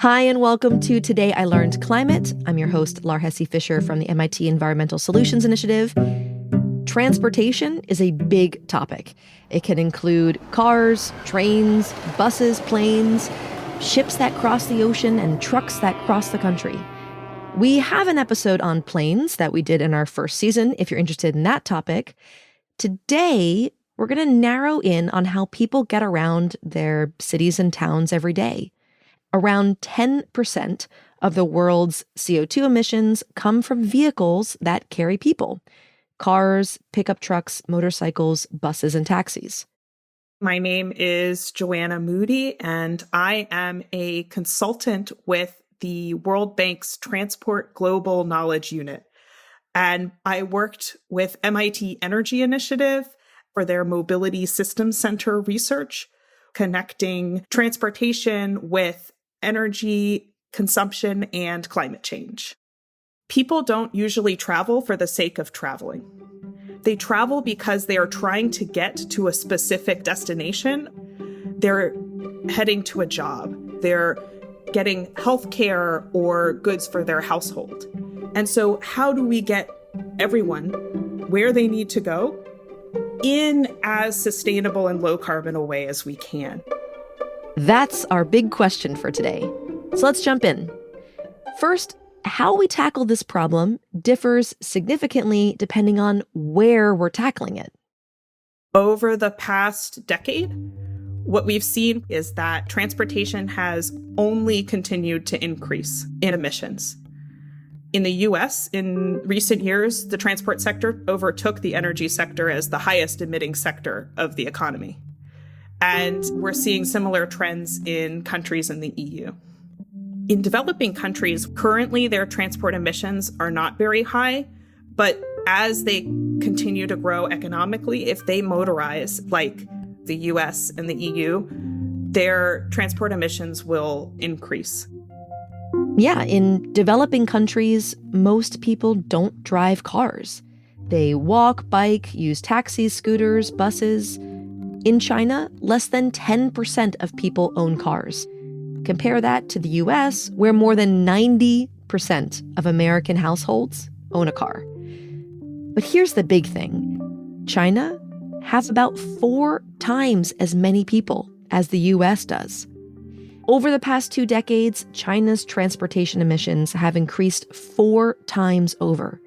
Hi, and welcome to Today I Learned Climate. I'm your host, Lar Hesse Fisher from the MIT Environmental Solutions Initiative. Transportation is a big topic. It can include cars, trains, buses, planes, ships that cross the ocean, and trucks that cross the country. We have an episode on planes that we did in our first season, if you're interested in that topic. Today, we're going to narrow in on how people get around their cities and towns every day. Around 10% of the world's CO2 emissions come from vehicles that carry people: cars, pickup trucks, motorcycles, buses, and taxis. My name is Joanna Moody, and I am a consultant with the World Bank's Transport Global Knowledge Unit. And I worked with MIT Energy Initiative for their Mobility Systems Center research, connecting transportation with energy consumption and climate change. People don't usually travel for the sake of traveling. They travel because they are trying to get to a specific destination. They're heading to a job. They're getting healthcare or goods for their household. And so how do we get everyone where they need to go in as sustainable and low carbon a way as we can? That's our big question for today. So let's jump in. First, how we tackle this problem differs significantly depending on where we're tackling it. Over the past decade, what we've seen is that transportation has only continued to increase in emissions. In the US, in recent years, the transport sector overtook the energy sector as the highest emitting sector of the economy. And we're seeing similar trends in countries in the EU. In developing countries, currently their transport emissions are not very high, but as they continue to grow economically, if they motorize like the US and the EU, their transport emissions will increase. Yeah, in developing countries, most people don't drive cars. They walk, bike, use taxis, scooters, buses. In China, less than 10% of people own cars. Compare that to the US, where more than 90% of American households own a car. But here's the big thing. China has about 4 times as many people as the US does. Over the past 2 decades, China's transportation emissions have increased 4 times over.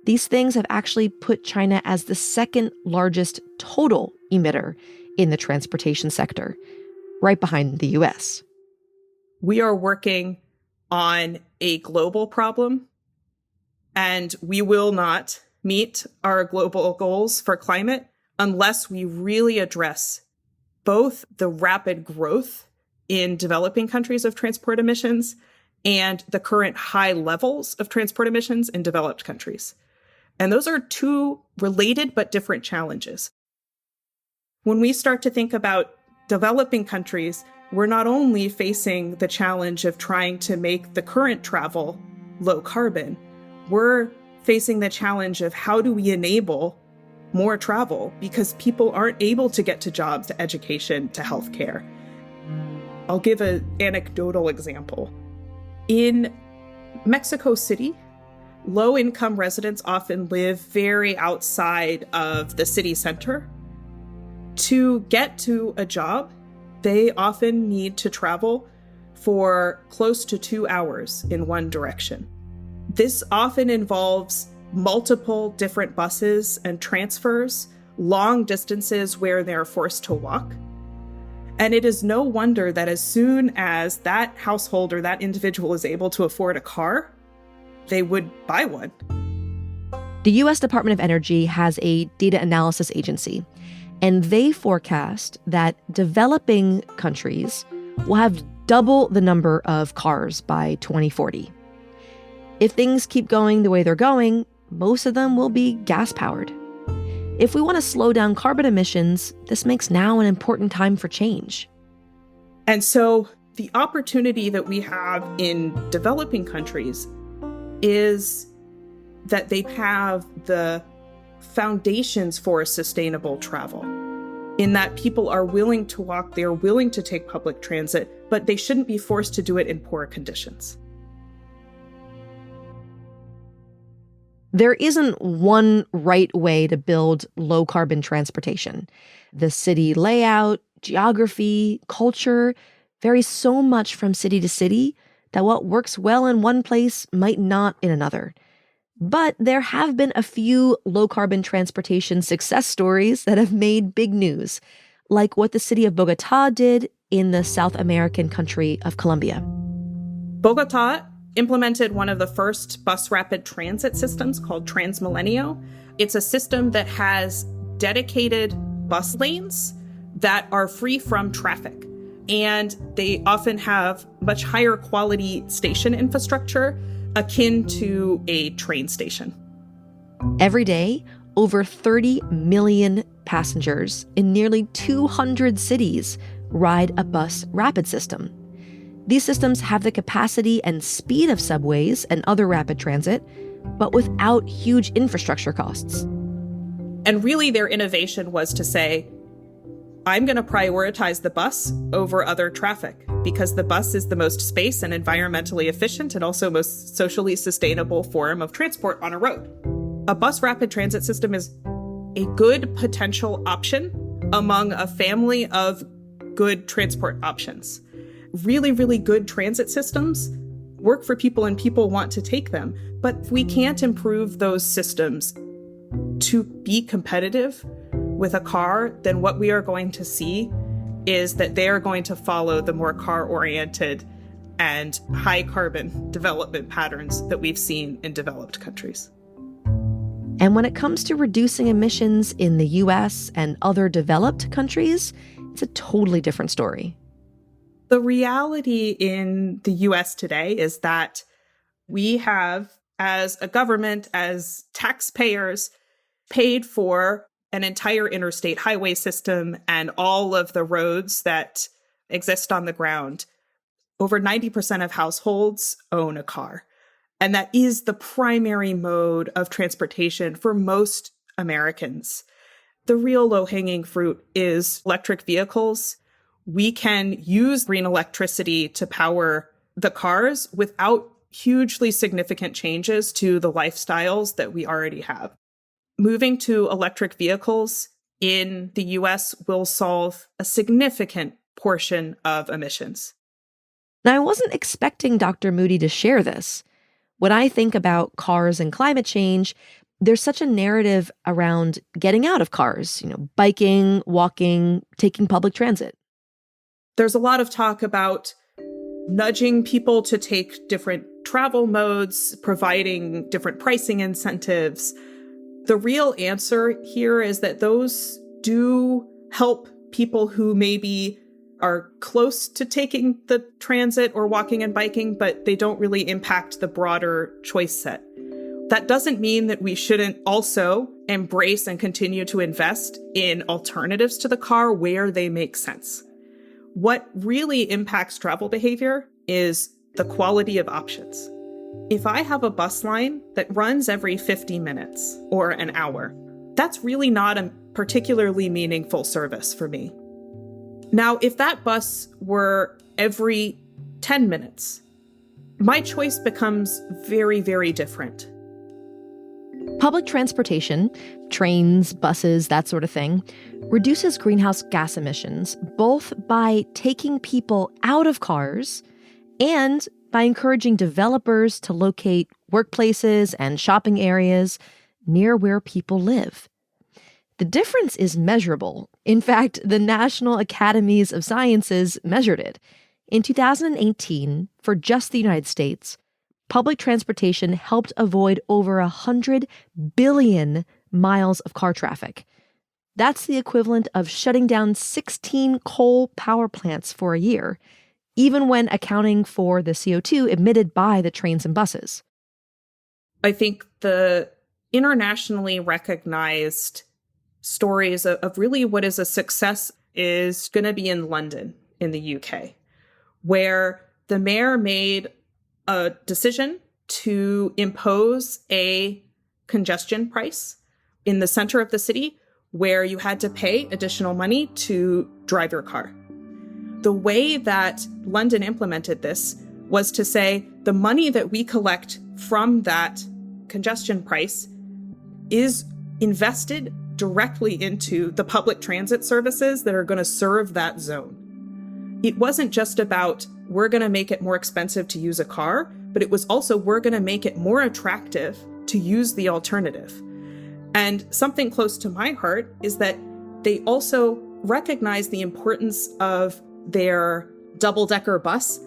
These things have actually put China as the second largest total emitter in the transportation sector, right behind the US. We are working on a global problem, and we will not meet our global goals for climate unless we really address both the rapid growth in developing countries of transport emissions and the current high levels of transport emissions in developed countries. And those are 2 related but different challenges. When we start to think about developing countries, we're not only facing the challenge of trying to make the current travel low carbon, we're facing the challenge of how do we enable more travel because people aren't able to get to jobs, to education, to healthcare. I'll give an anecdotal example. In Mexico City, low-income residents often live very outside of the city center. To get to a job, they often need to travel for close to 2 hours in one direction. This often involves multiple different buses and transfers, long distances where they're forced to walk. And it is no wonder that as soon as that household or that individual is able to afford a car, they would buy one. The US Department of Energy has a data analysis agency, and they forecast that developing countries will have double the number of cars by 2040. If things keep going the way they're going, most of them will be gas-powered. If we want to slow down carbon emissions, this makes now an important time for change. And so the opportunity that we have in developing countries is that they have the foundations for sustainable travel. in that people are willing to walk, they're willing to take public transit, but they shouldn't be forced to do it in poor conditions. There isn't one right way to build low-carbon transportation. The city layout, geography, culture varies so much from city to city that what works well in one place might not in another. But there have been a few low-carbon transportation success stories that have made big news, like what the city of Bogotá did in the South American country of Colombia. Bogotá implemented one of the first bus rapid transit systems called Transmilenio. It's a system that has dedicated bus lanes that are free from traffic. And they often have much higher quality station infrastructure akin to a train station. Every day, over 30 million passengers in nearly 200 cities ride a bus rapid system. These systems have the capacity and speed of subways and other rapid transit, but without huge infrastructure costs. And really their innovation was to say, I'm going to prioritize the bus over other traffic because the bus is the most space and environmentally efficient and also most socially sustainable form of transport on a road. A bus rapid transit system is a good potential option among a family of good transport options. Really, really good transit systems work for people and people want to take them. But if we can't improve those systems to be competitive with a car, then what we are going to see is that they are going to follow the more car-oriented and high-carbon development patterns that we've seen in developed countries. And when it comes to reducing emissions in the US and other developed countries, it's a totally different story. The reality in the US today is that we have, as a government, as taxpayers, paid for an entire interstate highway system and all of the roads that exist on the ground. Over 90% of households own a car. And that is the primary mode of transportation for most Americans. The real low-hanging fruit is electric vehicles. We can use green electricity to power the cars without hugely significant changes to the lifestyles that we already have. Moving to electric vehicles in the US will solve a significant portion of emissions. Now, I wasn't expecting Dr. Moody to share this. When I think about cars and climate change, there's such a narrative around getting out of cars, biking, walking, taking public transit. There's a lot of talk about nudging people to take different travel modes, providing different pricing incentives. The real answer here is that those do help people who maybe are close to taking the transit or walking and biking, but they don't really impact the broader choice set. That doesn't mean that we shouldn't also embrace and continue to invest in alternatives to the car where they make sense. What really impacts travel behavior is the quality of options. If I have a bus line that runs every 50 minutes or an hour, that's really not a particularly meaningful service for me. Now, if that bus were every 10 minutes, my choice becomes very, very different. Public transportation, trains, buses, that sort of thing, reduces greenhouse gas emissions both by taking people out of cars and by encouraging developers to locate workplaces and shopping areas near where people live. The difference is measurable. In fact, the National Academies of Sciences measured it. In 2018, for just the United States, public transportation helped avoid over 100 billion miles of car traffic. That's the equivalent of shutting down 16 coal power plants for a year, even when accounting for the CO2 emitted by the trains and buses. I think the internationally recognized stories of really what is a success is going to be in London, in the UK, where the mayor made a decision to impose a congestion price in the center of the city, where you had to pay additional money to drive your car. The way that London implemented this was to say the money that we collect from that congestion price is invested directly into the public transit services that are going to serve that zone. It wasn't just about we're going to make it more expensive to use a car, but it was also we're going to make it more attractive to use the alternative. And something close to my heart is that they also recognize the importance of their double-decker bus.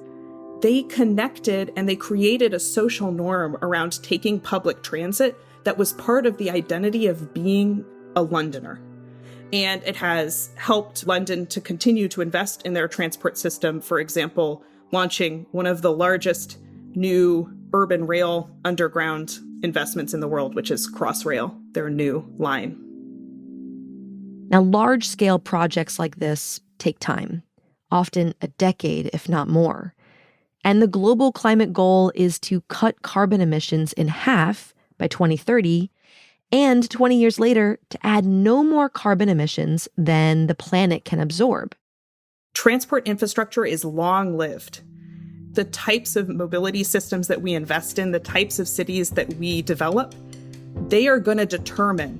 They connected and they created a social norm around taking public transit that was part of the identity of being a Londoner. And it has helped London to continue to invest in their transport system, for example, launching one of the largest new urban rail underground investments in the world, which is Crossrail, their new line. Now, large-scale projects like this take time, often a decade, if not more. And the global climate goal is to cut carbon emissions in half by 2030, and 20 years later, to add no more carbon emissions than the planet can absorb. Transport infrastructure is long-lived. The types of mobility systems that we invest in, the types of cities that we develop, they are going to determine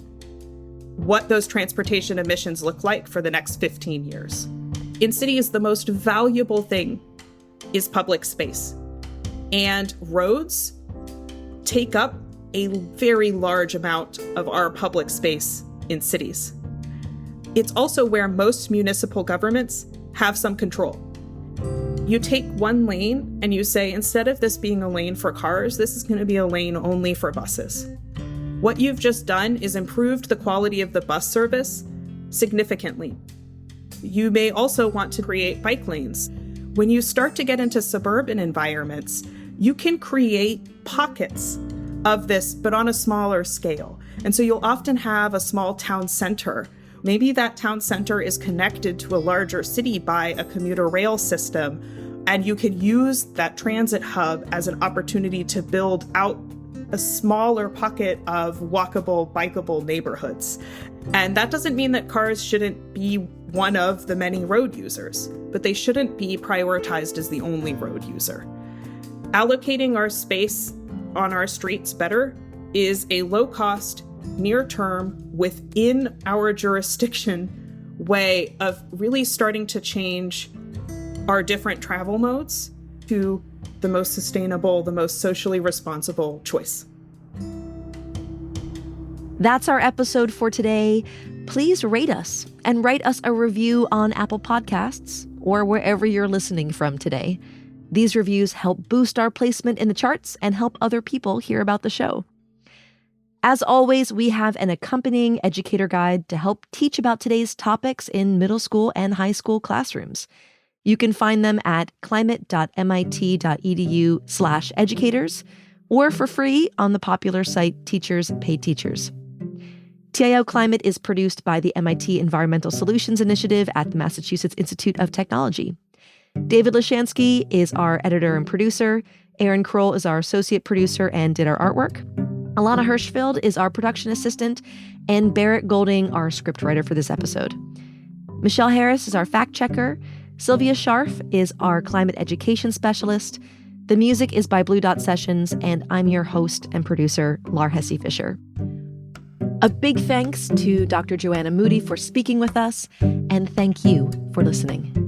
what those transportation emissions look like for the next 15 years. In cities, the most valuable thing is public space. And roads take up a very large amount of our public space in cities. It's also where most municipal governments have some control. You take one lane and you say, instead of this being a lane for cars, this is going to be a lane only for buses. What you've just done is improved the quality of the bus service significantly. You may also want to create bike lanes. When you start to get into suburban environments, you can create pockets of this, but on a smaller scale. And so you'll often have a small town center. Maybe that town center is connected to a larger city by a commuter rail system, and you can use that transit hub as an opportunity to build out a smaller pocket of walkable, bikeable neighborhoods. And that doesn't mean that cars shouldn't be one of the many road users, but they shouldn't be prioritized as the only road user. Allocating our space on our streets better is a low-cost, near-term, within our jurisdiction way of really starting to change our different travel modes to the most sustainable, the most socially responsible choice. That's our episode for today. Please rate us and write us a review on Apple Podcasts or wherever you're listening from today. These reviews help boost our placement in the charts and help other people hear about the show. As always, we have an accompanying educator guide to help teach about today's topics in middle school and high school classrooms. You can find them at climate.mit.edu/educators or for free on the popular site Teachers Pay Teachers. TIL Climate is produced by the MIT Environmental Solutions Initiative at the Massachusetts Institute of Technology. David Lashansky is our editor and producer. Aaron Kroll is our associate producer and did our artwork. Alana Hirschfeld is our production assistant, and Barrett Golding, our scriptwriter for this episode. Michelle Harris is our fact checker. Sylvia Scharf is our climate education specialist. The music is by Blue Dot Sessions, and I'm your host and producer, Lar Hesse Fisher. A big thanks to Dr. Joanna Moody for speaking with us, and thank you for listening.